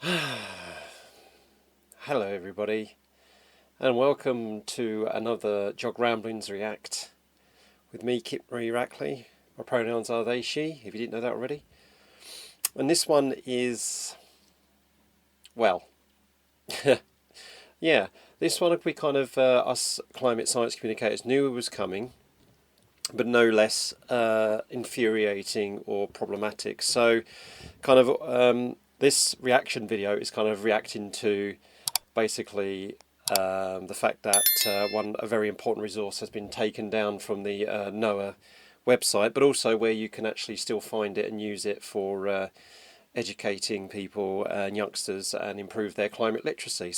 Hello everybody, and welcome to another Geogramblings React with me, Kip Marie Rackley. My pronouns are they, she, if you didn't know that already. And this one is, well, yeah, this one we kind of, us climate science communicators knew it was coming, but no less infuriating or problematic. So this reaction video is kind of reacting to basically the fact that a very important resource has been taken down from the NOAA website, but also where you can actually still find it and use it for educating people and youngsters and improve their climate literacy.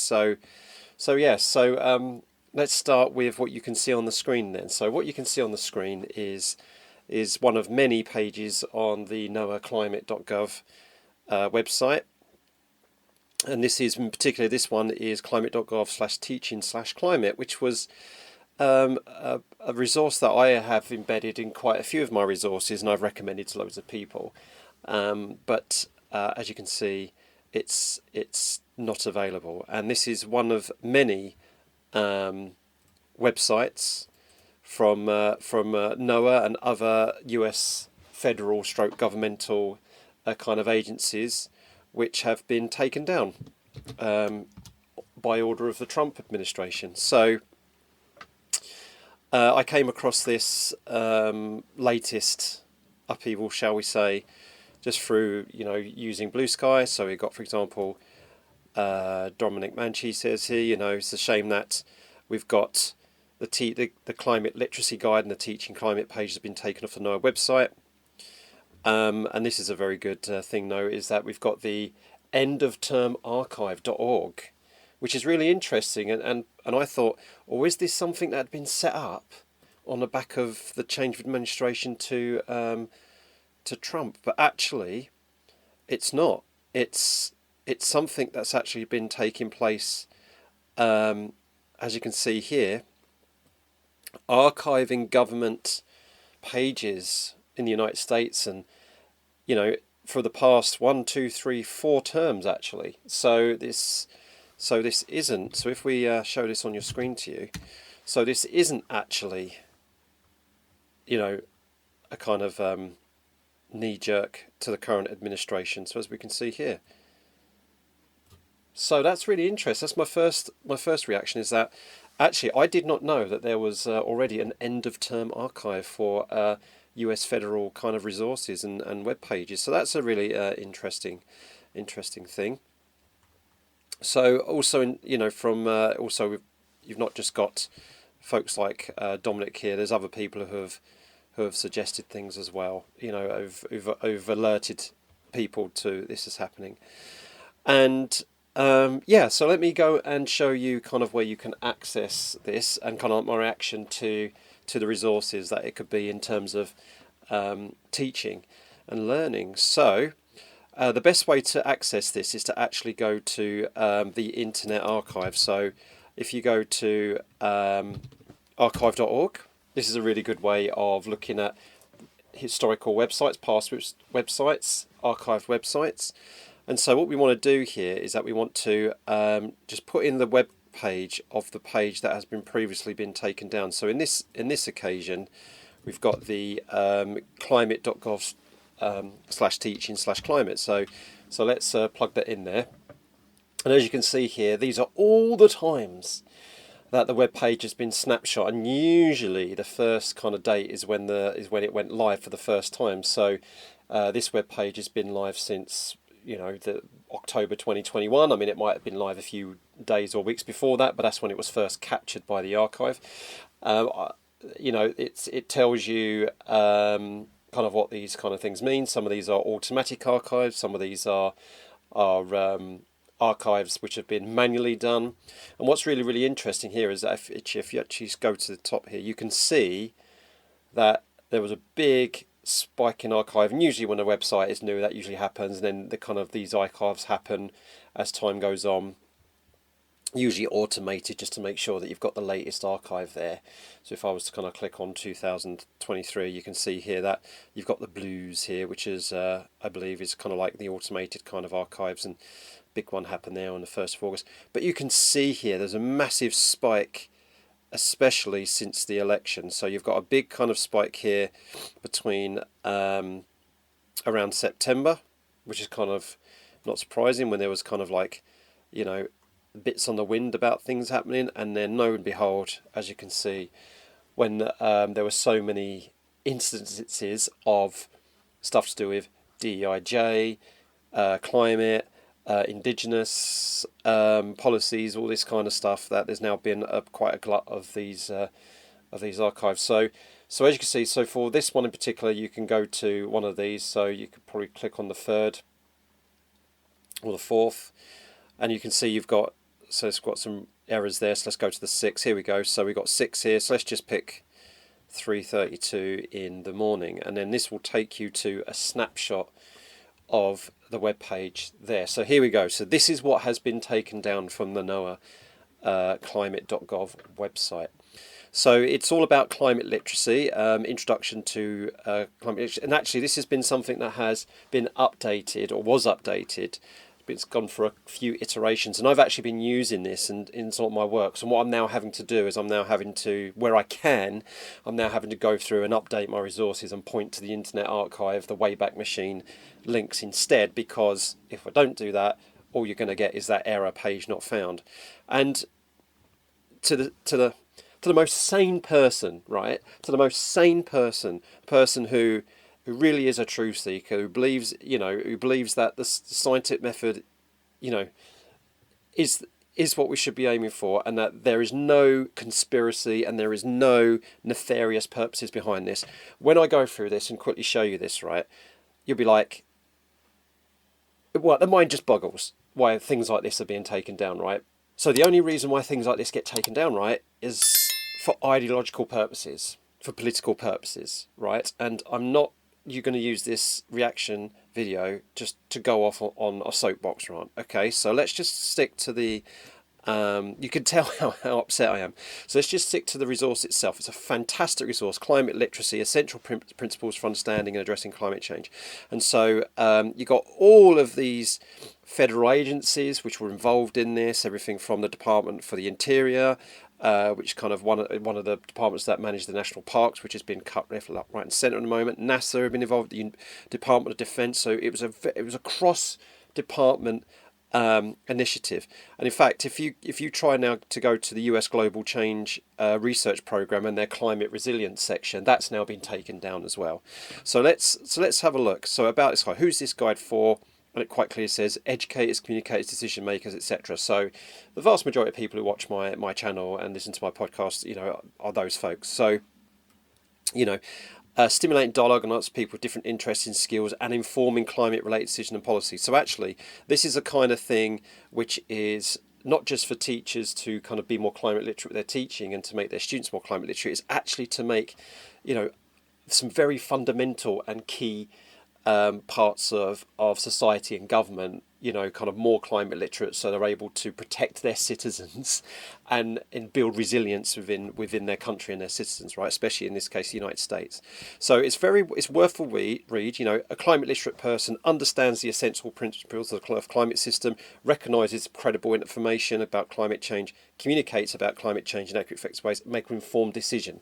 Let's start with what you can see on the screen then. So what you can see on the screen is one of many pages on the noaaclimate.gov website. And this is, in particular, this one is climate.gov/teaching/climate, which was a resource that I have embedded in quite a few of my resources, and I've recommended to loads of people. But as you can see, it's not available, and this is one of many websites from NOAA and other US federal stroke governmental kind of agencies, which have been taken down by order of the Trump administration. So I came across this latest upheaval, shall we say, just through using Blue Sky. So we got, for example, Dominic Manchi says here, it's a shame that we've got the climate literacy guide and the teaching climate page has been taken off the NOAA website. And this is a very good thing, though, is that we've got the endoftermarchive.org, which is really interesting. And I thought, is this something that had been set up on the back of the change of administration to Trump? But actually, it's not. It's something that's actually been taking place, as you can see here, archiving government pages in the United States, and for the past 1, 2, 3, 4 terms actually. So this isn't. So if we show this on your screen to you, so this isn't actually, a kind of knee jerk to the current administration. So as we can see here. So that's really interesting. That's my first reaction, is that actually I did not know that there was already an end of term archive for US federal kind of resources and web pages. So that's a really interesting thing. So also you've not just got folks like Dominic here. There's other people who have suggested things as well. Who've alerted people to this is happening. And so let me go and show you kind of where you can access this and kind of my reaction to the resources that it could be in terms of teaching and learning. So the best way to access this is to actually go to the Internet Archive. So if you go to archive.org, this is a really good way of looking at historical websites, past websites, archived websites. And so what we want to do here is that we want to just put in the web page of the page that has been previously been taken down. So in this occasion, we've got the climate.gov /teaching/climate. So let's plug that in there. And as you can see here, these are all the times that the web page has been snapshot, and usually the first kind of date is when it went live for the first time. So this web page has been live since the October 2021. I mean, it might have been live a few days or weeks before that, but that's when it was first captured by the archive. It tells you kind of what these kind of things mean. Some of these are automatic archives. Some of these are archives which have been manually done. And what's really, really interesting here is that if you actually go to the top here, you can see that there was a big spike in archive, and usually when a website is new, that usually happens, and then these archives happen as time goes on. usually automated just to make sure that you've got the latest archive there. So if I was to kind of click on 2023, you can see here that you've got the blues here, which is I believe is kind of like the automated kind of archives, and big one happened there on the 1st of August. But you can see here there's a massive spike, especially since the election. So you've got a big kind of spike here between around September, which is kind of not surprising, when there was kind of like, you know, bits on the wind about things happening. And then lo and behold, as you can see, when there were so many instances of stuff to do with DEIJ, climate, indigenous policies, all this kind of stuff, that there's now been quite a glut of these archives. So as you can see, so for this one in particular, you can go to one of these. So you could probably click on the 3rd or the 4th, and you can see you've got, so it's got some errors there. So let's go to the 6. Here we go. So we've got 6 here. So let's just pick 3:32 in the morning, and then this will take you to a snapshot of the web page there. So here we go. So this is what has been taken down from the NOAA climate.gov website. So it's all about climate literacy, introduction to climate literacy. And actually this has been something that has been updated, or was updated. It's gone for a few iterations, and I've actually been using this in some of my works. And what I'm now having to do is I'm now having to, where I can, I'm now having to go through and update my resources and point to the Internet Archive, the Wayback Machine links instead, because if I don't do that, all you're going to get is that error, page not found. And to the most sane person, right? To the most sane person who really is a truth seeker, who believes, who believes that the scientific method, is what we should be aiming for, and that there is no conspiracy and there is no nefarious purposes behind this. When I go through this and quickly show you this, right, you'll be like, well, the mind just boggles why things like this are being taken down, right? So the only reason why things like this get taken down, right, is for ideological purposes, for political purposes, right? And I'm not you're going to use this reaction video just to go off on a soapbox rant. Okay, so let's just stick to the you can tell how upset I am. So let's just stick to the resource itself. It's a fantastic resource, Climate Literacy, Essential Principles for Understanding and Addressing Climate Change. And so you got all of these federal agencies which were involved in this, everything from the Department for the Interior, which kind of one of the departments that manage the national parks, which has been cut left, right, and centre at the moment. NASA have been involved, the Department of Defence. So it was a cross-department initiative. And in fact, if you try now to go to the US Global Change Research Programme and their climate resilience section, that's now been taken down as well. So let's have a look. So about this guy, who's this guide for? And it quite clearly says educators, communicators, decision makers, etc. So the vast majority of people who watch my channel and listen to my podcast, are those folks. So, stimulating dialogue amongst people with different interests and skills, and informing climate-related decision and policy. So actually, this is a kind of thing which is not just for teachers to kind of be more climate literate with their teaching and to make their students more climate literate. It's actually to make, some very fundamental and key parts of society and government, kind of more climate literate, so they're able to protect their citizens and build resilience within their country and their citizens, right? Especially in this case, the United States. So it's worth a read. A climate literate person understands the essential principles of the climate system, recognises credible information about climate change, communicates about climate change in accurate, effective ways, make an informed decision.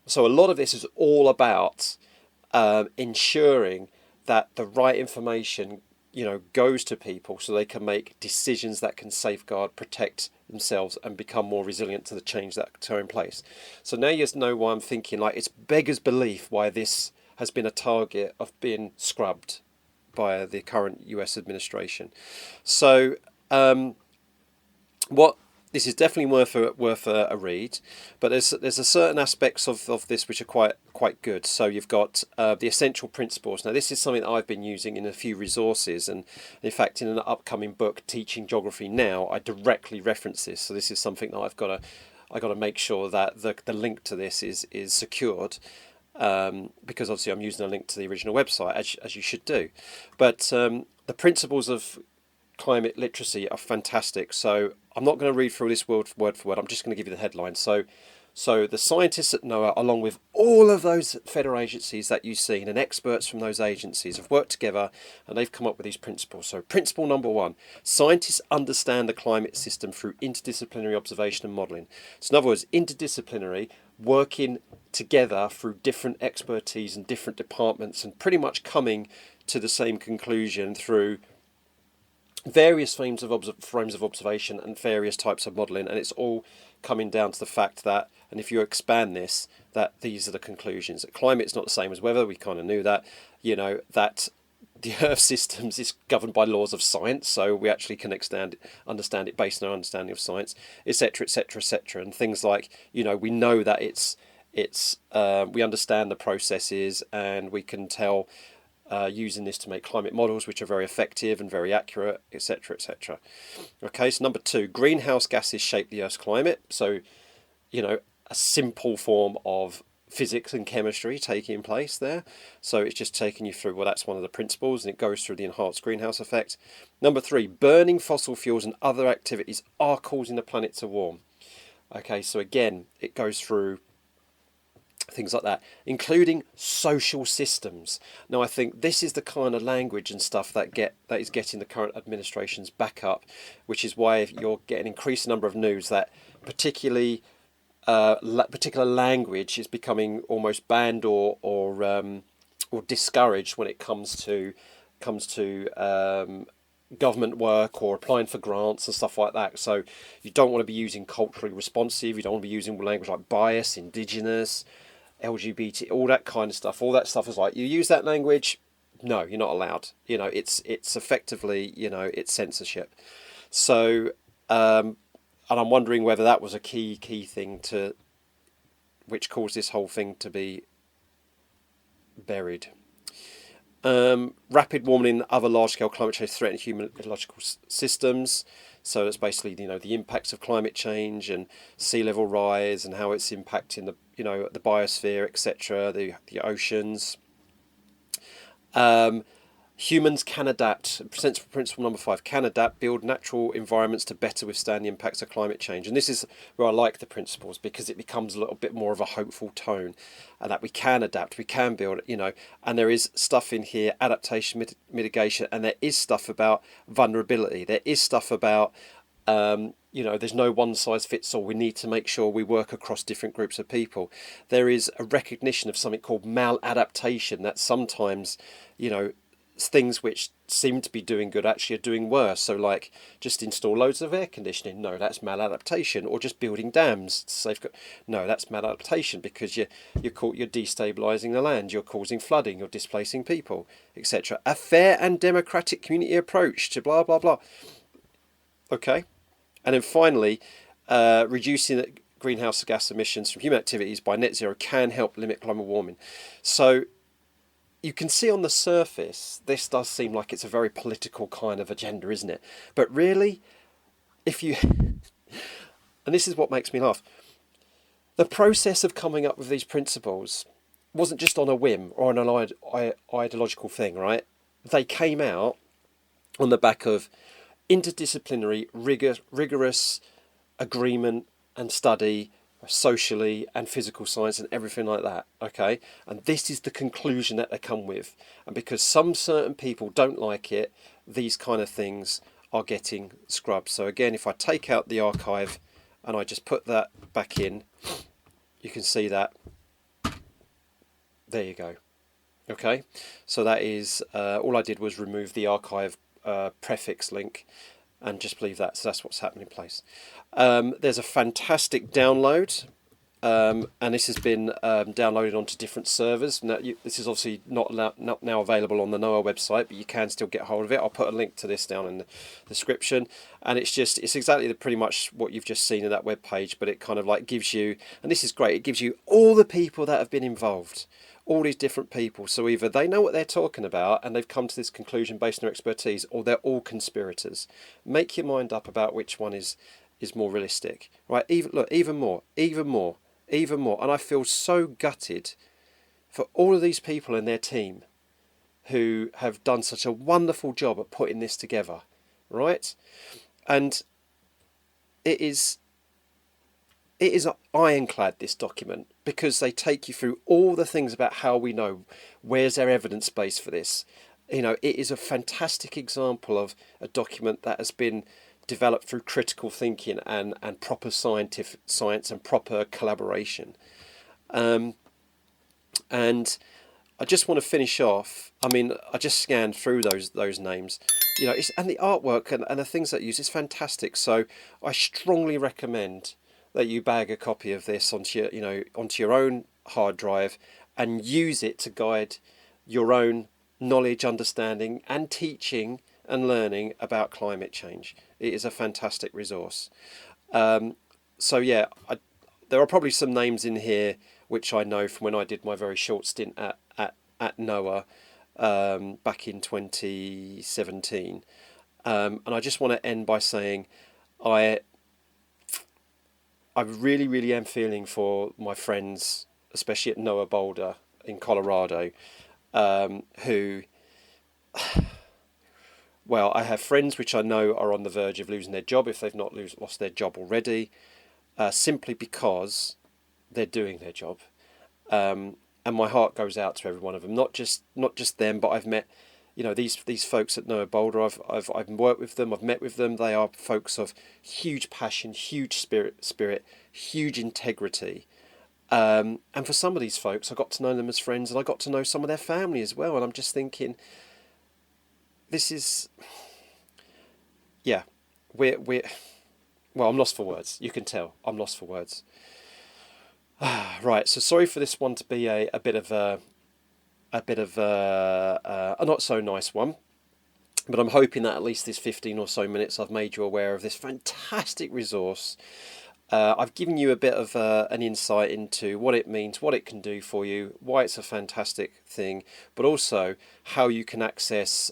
So a lot of this is all about ensuring that the right information, goes to people so they can make decisions that can safeguard, protect themselves, and become more resilient to the change that are in place. So now you know why I'm thinking, like, it's beggars belief why this has been a target of being scrubbed by the current US administration. So this is definitely worth a read, but there's a certain aspects of this which are quite good. So you've got the essential principles. Now this is something that I've been using in a few resources, and in fact in an upcoming book, Teaching Geography Now, I directly reference this. So this is something that I got to make sure that the link to this is secured, because obviously I'm using a link to the original website, as you should do. But the principles of climate literacy are fantastic. So I'm not going to read through this word for word. I'm just going to give you the headline. So the scientists at NOAA, along with all of those federal agencies that you've seen and experts from those agencies, have worked together and they've come up with these principles. So principle number 1, scientists understand the climate system through interdisciplinary observation and modelling. So in other words, interdisciplinary, working together through different expertise and different departments and pretty much coming to the same conclusion through various frames of observation and various types of modelling, and it's all coming down to the fact that, and if you expand this, that these are the conclusions. That climate's not the same as weather, we kind of knew that, that the Earth systems is governed by laws of science, so we actually can understand it based on our understanding of science, etc., etc., etc., and things like, we know that we understand the processes, and we can tell using this to make climate models which are very effective and very accurate, etc., etc. Okay, so number 2, greenhouse gases shape the Earth's climate. So, a simple form of physics and chemistry taking place there. So it's just taking you through, well, that's one of the principles, and it goes through the enhanced greenhouse effect. Number 3, burning fossil fuels and other activities are causing the planet to warm. Okay, so again, it goes through things like that, including social systems. Now, I think this is the kind of language and stuff that is getting the current administration's back up, which is why you're getting an increased number of news that particular language is becoming almost banned or discouraged when it comes to government work or applying for grants and stuff like that. So you don't want to be using culturally responsive. You don't want to be using language like bias, indigenous, LGBT, all that kind of stuff. All that stuff is like, you use that language, no, you're not allowed. It's effectively, it's censorship. So, and I'm wondering whether that was a key thing which caused this whole thing to be buried. Rapid warming and other large-scale climate change threaten human ecological systems. So it's basically, the impacts of climate change and sea level rise and how it's impacting the biosphere, etc., the oceans. Humans can adapt. Principle number 5, can adapt, build natural environments to better withstand the impacts of climate change. And this is where I like the principles, because it becomes a little bit more of a hopeful tone, and that we can adapt, we can build, and there is stuff in here, adaptation, mitigation, and there is stuff about vulnerability. There is stuff about, there's no one size fits all. We need to make sure we work across different groups of people. There is a recognition of something called maladaptation, that sometimes, things which seem to be doing good actually are doing worse. So like, just install loads of air conditioning, no, that's maladaptation. Or just building dams to safeguard, no, that's maladaptation, because you're destabilizing the land, you're causing flooding, you're displacing people, etc. A fair and democratic community approach to blah blah blah. Okay, and then finally, reducing greenhouse gas emissions from human activities by net zero can help limit global warming. So you can see on the surface, this does seem like it's a very political kind of agenda, isn't it? But really, and this is what makes me laugh, the process of coming up with these principles wasn't just on a whim or an ideological thing, right? They came out on the back of interdisciplinary, rigorous agreement and study, socially and physical science and everything like that, okay? And this is the conclusion that they come with. And because some certain people don't like it, these kind of things are getting scrubbed. So again, if I take out the archive and I just put that back in, you can see that. There you go. Okay, so that is, all I did was remove the archive prefix link and just leave that. So that's what's happening in place. There's a fantastic download, and this has been downloaded onto different servers. Now, this is obviously not now available on the NOAA website, but you can still get hold of it. I'll put a link to this down in the description, and it's exactly pretty much what you've just seen in that web page, but it kind of like gives you, and this is great, it gives you all the people that have been involved. All these different people, so either they know what they're talking about and they've come to this conclusion based on their expertise, or they're all conspirators. Make your mind up about which one is more realistic, right? Even more, and I feel so gutted for all of these people and their team who have done such a wonderful job at putting this together, right? And it is it is ironclad, this document, because they take you through all the things about how we know, where's their evidence base for this. It is a fantastic example of a document that has been developed through critical thinking and proper scientific science and proper collaboration. Um, and I just want to finish off. I mean, I just scanned through those names, and the artwork and the things that use is fantastic. So I strongly recommend that you bag a copy of this onto your own hard drive and use it to guide your own knowledge, understanding, and teaching and learning about climate change. It is a fantastic resource. So yeah, there are probably some names in here which I know from when I did my very short stint at NOAA back in 2017. And I just want to end by saying I really, really am feeling for my friends, especially at NOAA Boulder in Colorado, who, well, I have friends which I know are on the verge of losing their job if they've not lost their job already, simply because they're doing their job. And my heart goes out to every one of them, not just them, but I've met, these folks at NOAA Boulder. I've worked with them, I've met with them. They are folks of huge passion, huge spirit, huge integrity. And for some of these folks, I got to know them as friends, and I got to know some of their family as well. And I'm just thinking, this is, yeah, we're well, I'm lost for words. You can tell I'm lost for words. Right, so sorry for this one to be a bit of a not so nice one, but I'm hoping that at least this 15 or so minutes I've made you aware of this fantastic resource. I've given you a bit of an insight into what it means, what it can do for you, why it's a fantastic thing, but also how you can access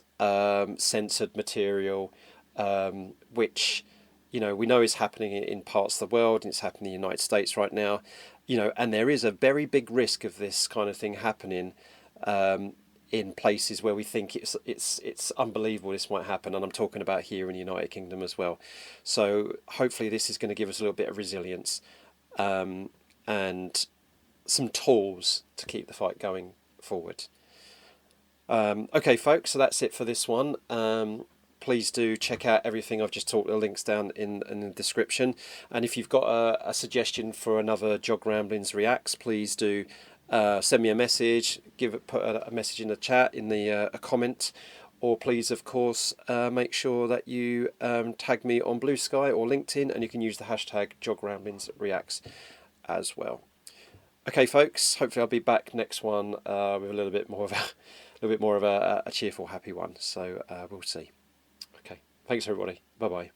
censored material, which we know is happening in parts of the world, and it's happening in the United States right now. And there is a very big risk of this kind of thing happening in places where we think it's unbelievable this might happen, and I'm talking about here in the United Kingdom as well. So hopefully this is going to give us a little bit of resilience and some tools to keep the fight going forward. Okay, folks, so that's it for this one. Please do check out everything I've just talked. The links down in the description. And if you've got a suggestion for another Geogramblings Reacts, please do send me a message. Put a message in the chat, in the a comment, or please, of course, make sure that you tag me on Blue Sky or LinkedIn, and you can use the hashtag Geogramblings Reacts as well. Okay, folks. Hopefully, I'll be back next one with a little bit more of a cheerful, happy one. So we'll see. Thanks, everybody. Bye-bye.